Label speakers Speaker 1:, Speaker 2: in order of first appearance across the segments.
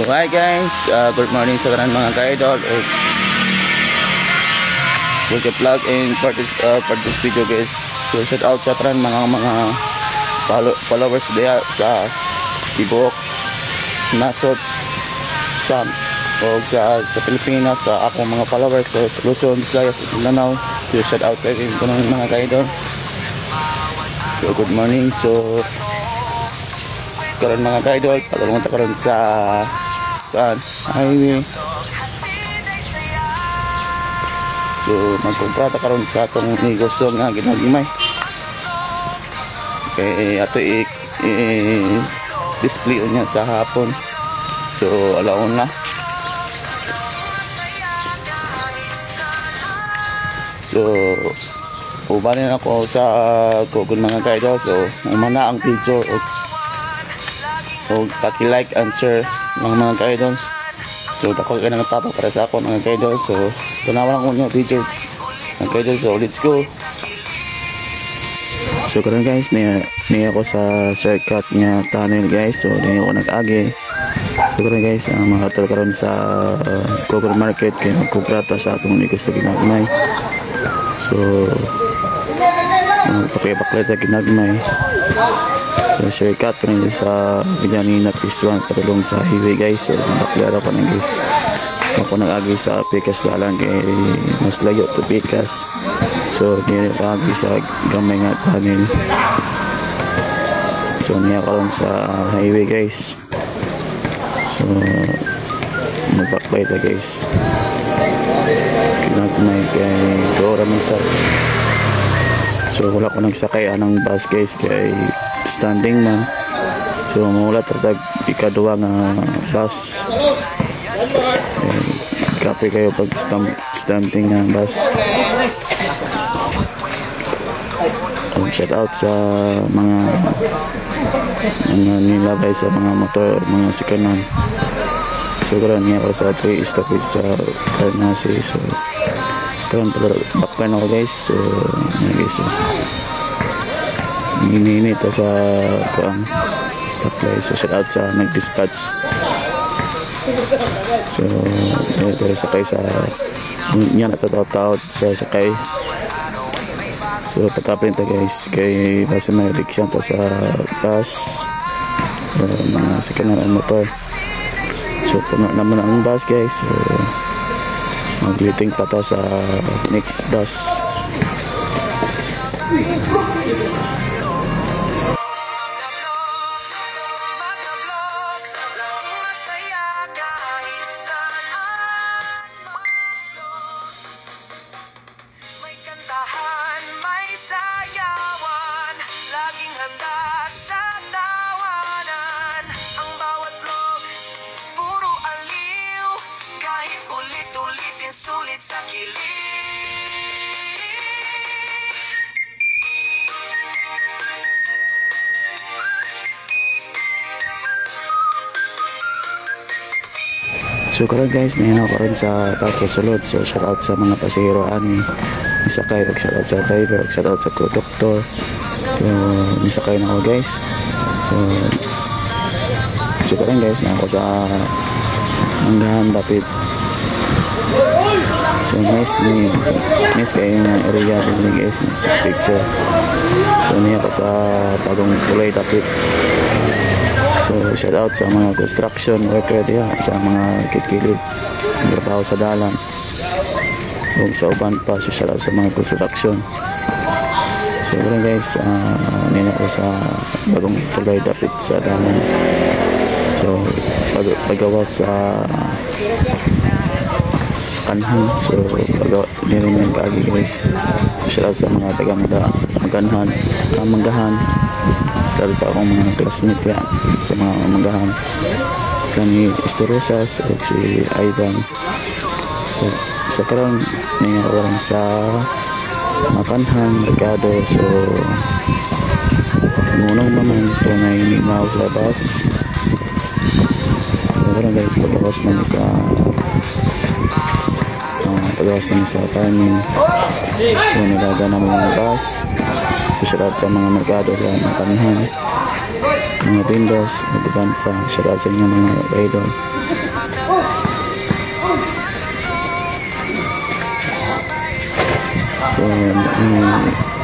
Speaker 1: hi guys, good morning sa kanan mga ka-idol. Welcome vlog in for this video guys. So shout out sa kanan mga followers diya sa Tibok, Nasod, Sam o sa Pilipinas, sa akong mga followers sa Luzon, Visayas, Mindanao. So shout out sa akin ko ng mga ka-idol. So good morning. So karon mga ka-idol, patulungan ta karon sa highway. So magkumprata karon sa atong negosyo nga ginagimay. Okay, ato display niya sa hapon. So alaon na. So ubanin ako sa Google mga ka-idol. So umana ang video o paki-like and share mga ka-idol. So dako ka nang tapo para sa ako mga ka-idol. So tunawan ko niyo video mga ka-idol. So let's go. So karon guys, niya ako sa shortcut nga tunnel guys. So niya ako nag-agi. So karon guys, mga tol karon sa Google Market kay magkumpara sa atong negosyo sa ginagmay. So pakipaklit sa ginagmay. So shortcut rin sa Binyani na P1 padulong sa highway guys. So naklaro pa na guys. Ako nag-agi sa Pikas dalan kay mas layo to Pikas. So niya agi sa gamay nga tunnel. So niya karon sa highway guys. So magbaklay ta guys. Kinagmay kay Dora man sa. So wala ko nagsakay anang bus guys kay standing man. So mula tatag ikaduwa nga bus. Kape kayo pag standing nga bus. Shout out sa mga nilabay sa mga motor, mga sikanan. So karon niya ako sa 3 stoppage sa Parnasi. So karon bakpan ako guys. So guys, so ini to sa kuang apply. So shout out sa nag-dispatch. So dito sakay sa niya natatawid sa sakay. So patapin ta guys kay basta may riksya ta sa bus, mga sakanan ang motor. So puno naman ang bus guys. So mag-waiting pa ta sa next bus.
Speaker 2: Sulit sa kilig.
Speaker 1: So karon guys, nahin ako rin sa bus sa sulod. So shout out sa mga pasahero ani nisakay, og shout out sa driver, og shout out sa conductor. So nisakay na ako guys. So karon guys, na ako sa Manggahan Dapit. So nice kayo ng area din guys, picture. So niya pa sa bagong kulay Dapit. So shout out sa mga construction worker diya, sa mga kitkilid trabaho sa dalan o sa uban pa. So shout out sa mga construction. So yun guys, niya ko sa bagong kulay Dapit sa dalan. So pagawas sa Kanhan. So nirinig kagi guys. Shout out sa mga taga Manggahan. Shout out sa akong mga classmate yan sa mga Manggahan. Sila ni Estorosas o si Ivan. So, sa karon may orang sa Makanhan, Mercado. So ngunong naman so nainimaw sa bus. So karon guys, pagawas namin sa farming. So nilaga na mga bus. So shout out sa mga merkado sa Makanhan, mga vendors, nagban pa. Shout out sa inyo mga idol.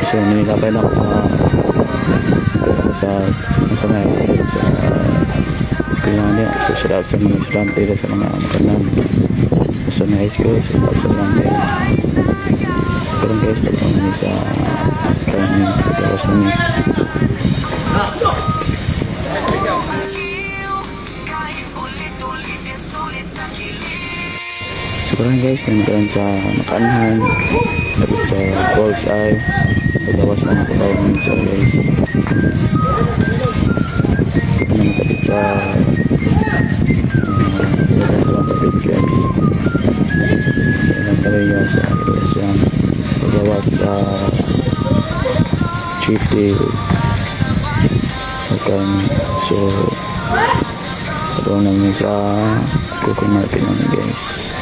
Speaker 1: So nilabay na ako sa eskwelahan niya. So shout out sa mga estudyante sa mga makanan sa high school, sa barangay. So karon guys, pagpunta namin sa pagkawas namin.
Speaker 2: Kahit ulit-ulitin sulit sa kilig.
Speaker 1: So karon guys, nagkaroon sa makaanhan, lapit sa bullseye, pagkawas namin sa bayan sa guys. Nakapit sa relasyon kapit guys sa ilang karya sa relasyon pagawas sa chiti kami. So pagkaroon namin sa Coco Market namin guys.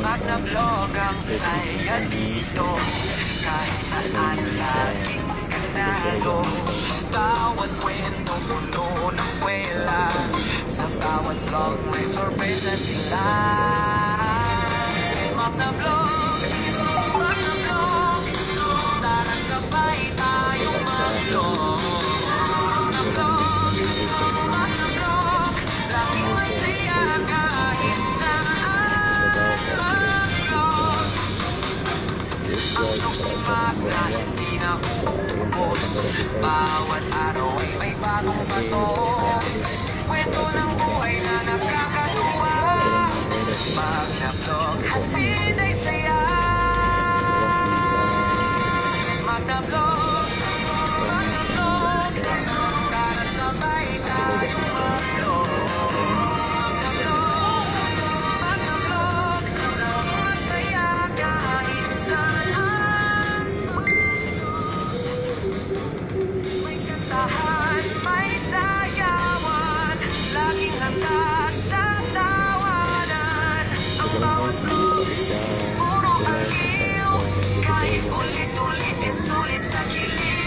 Speaker 2: Magna-vlog ang saya dito. Kahit saan laging kanalo. Bawat kwento puno ng kwela. Sa bawat vlog may sorpresa sila. Magna-vlog, tara sabay tayong mag-vlog. Magna-vlog, laging masaya kahit saan. Ang sukipat na hindi na ubos. Bawat araw ay may bagong bato. Kwento ng buhay na nakakatuwa. Magna-vlog, hatid ay saya. Magna-vlog, para sabay tayo mag-vlog. May sayawan, laging handa sa tawanan. Ang bawat puso, puro aliw. Kahit ulit-ulitin sulit sa kilig.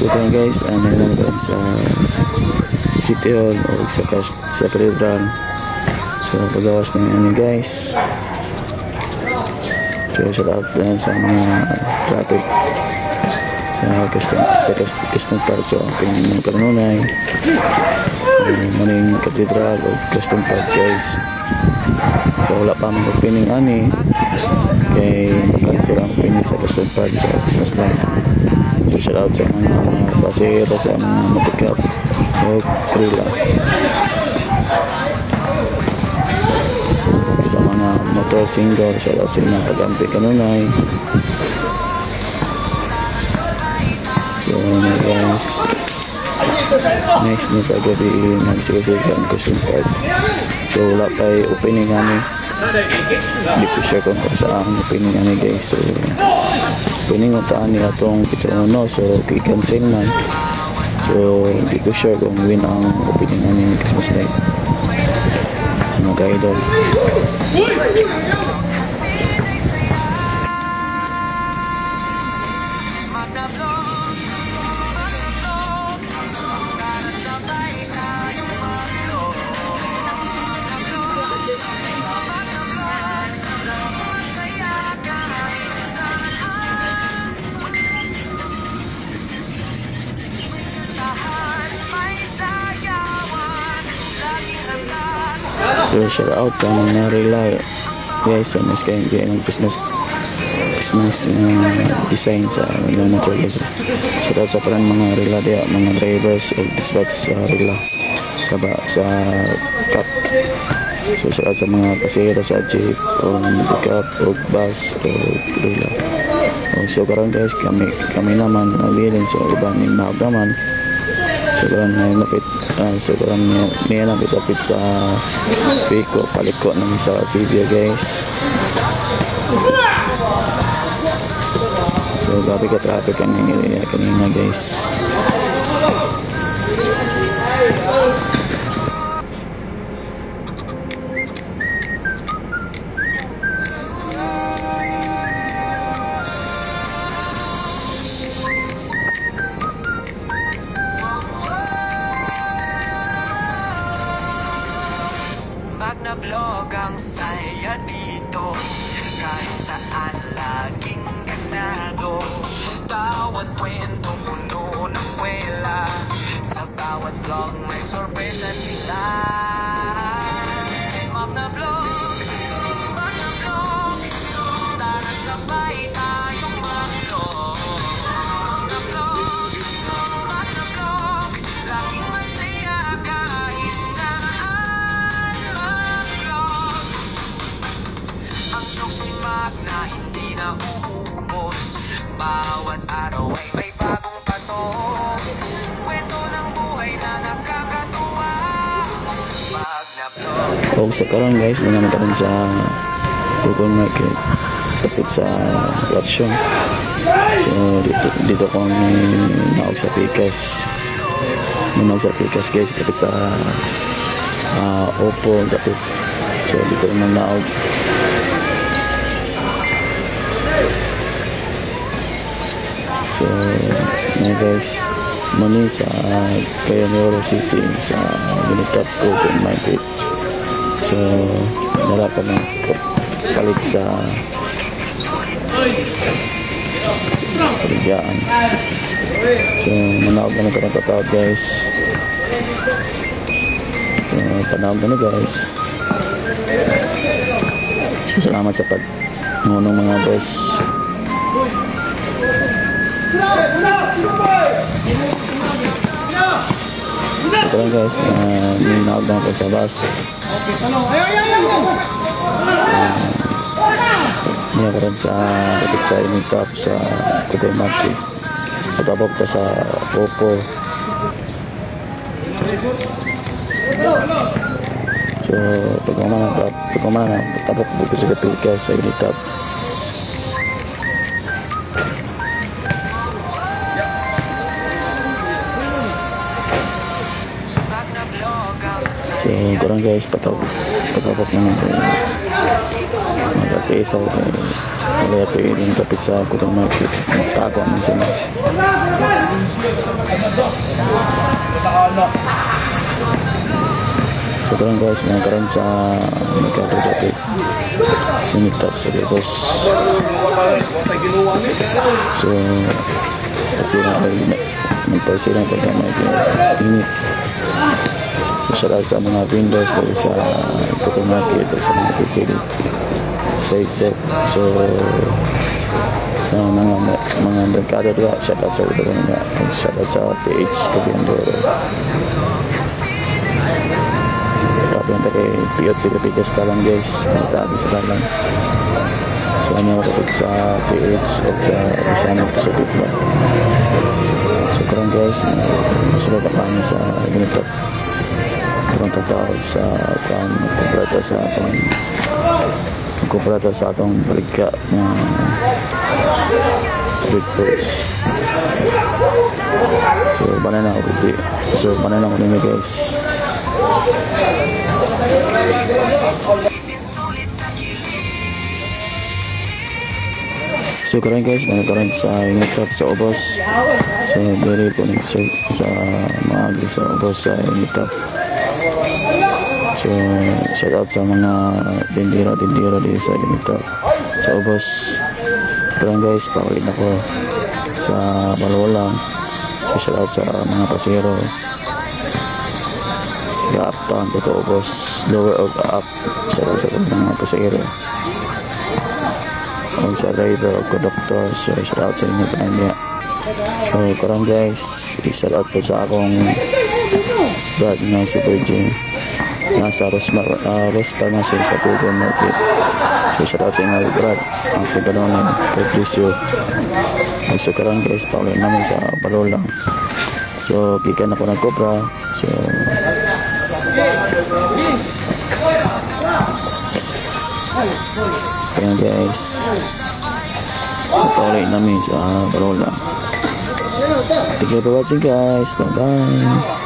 Speaker 1: So kaya guys, nalalaman sa City Hall o sa Cathedral. So pagawas namin guys. So shout out sa mga traffic sa Custom Park. So ang Kanunay, maning Cathedral o Custom Park guys. So wala pa mga opening ani kay cancel ang opening sa Custom Park sa Christmas light. So shout out sa mga pasahero, sa mga matikap o krila, sa mga motor single. Shout out sa mga kagampi Kanunay. So guys, next na paggabi nagsisigaw ang Custom Park. So wala pa opening ani, hindi ko sure kung saan opening ani guys. So opening mataan niya itong pizza uno, so i-cancel man. So hindi ko sure kung win ang opening ani Christmas light mga ka-idol. So shout out sa mga relay guys. So mas kayo ng Christmas Christmas design sa ilang motor guys. Shout out sa tanan mga rela dia, mga drivers o dispatch sa rela sa cup. So shout out sa mga pasahero sa jeep o pickup o bus o rela. So karon guys, kami naman nabilin so iba ning naog naman. So karon na napit so karon niya napit sa Pico paliko nang sa Cebu guys. So gabi ka traffic kanina guys.
Speaker 2: Pag na-vlog ang saya dito, kahit saan laging ganado. Bawat kwento puno ng kwela, sa bawat vlog may sorpresa sila. Mag-na-vlog, tara sabay tayong mag-vlog. Mag-na-vlog, laging masaya kahit saan mag-vlog. Ang jokes ni Magna hindi na uubos, bawat araw ay may bagong patok. Kwento ng buhay na nakakatuwa. Pag na-vlog,
Speaker 1: O sa karon guys, naman karon sa Google Market tapit sa Watson. So dito ko naog sa Pikas. Naog sa Pikas guys, tapit sa Oppo tapit. So dito naman naog. So guys, mali sa Cayanero City sa Binitap Google Market. So nara pa ng kalit sa Rigaan. So manawag na ng tatawag guys. So panawag na guys. So salamat sa pagmunong mga boss. Ito lang guys, ninawag na ako sa bus. Niya pa rin sa kapit sa Unitop sa Google Market. Patabok ka sa Oppo. So pagkamana patabok buko sa kapit ka sa Unitop. So kurang guys, patapok naman kayo magkakaisaw kayo wala ito yung tapit sa Google Market, magtago naman sila. So kurang guys, nagkaroon sa Mercado Dapit Unitop sa Bebos. So magpasira tayo mag-init. Shout out sa mga vendors dahil sa Google Market o sa mga pipili sa Itdep. So mga merkado doon, shout out sa ito mga shout out sa TH Cabiandoro. Tapi yung kay Piyot Pilipikas talang guys, tinatagi sa talang. So ano kapit sa TH o sa Isano sa Pitba. So kurang guys, masulog ang kami sa Unitop. Ang tatawag sa kumprata sa atong baligka na street foods. So banana ko nila guys. So karon guys, nagkaroon sa Unitop sa Ubos. So very po sa mga sa Ubos sa Unitop. So shout out sa mga dindiro di sa Unitop sa Ubos. Karon guys, paulit ako sa Balwalang. So shout out sa mga pasero ga-uptown to Ubos, lower og up. Shout out sa mga pasero. ang sa driver o conductor. So shout out sa inyo tanan niya. So karon guys, shout out po sa akong brad na si Virgin nasa Rose Pharmacy sa Pugon Market. So shout out sa inyo brad, ang pagkanoon God bless you. So karon guys, paulit namin sa Balolang. So gikan ako ng Cobra. So kaya guys, so paulit namin sa Balolang. Thank you for watching guys, bye bye.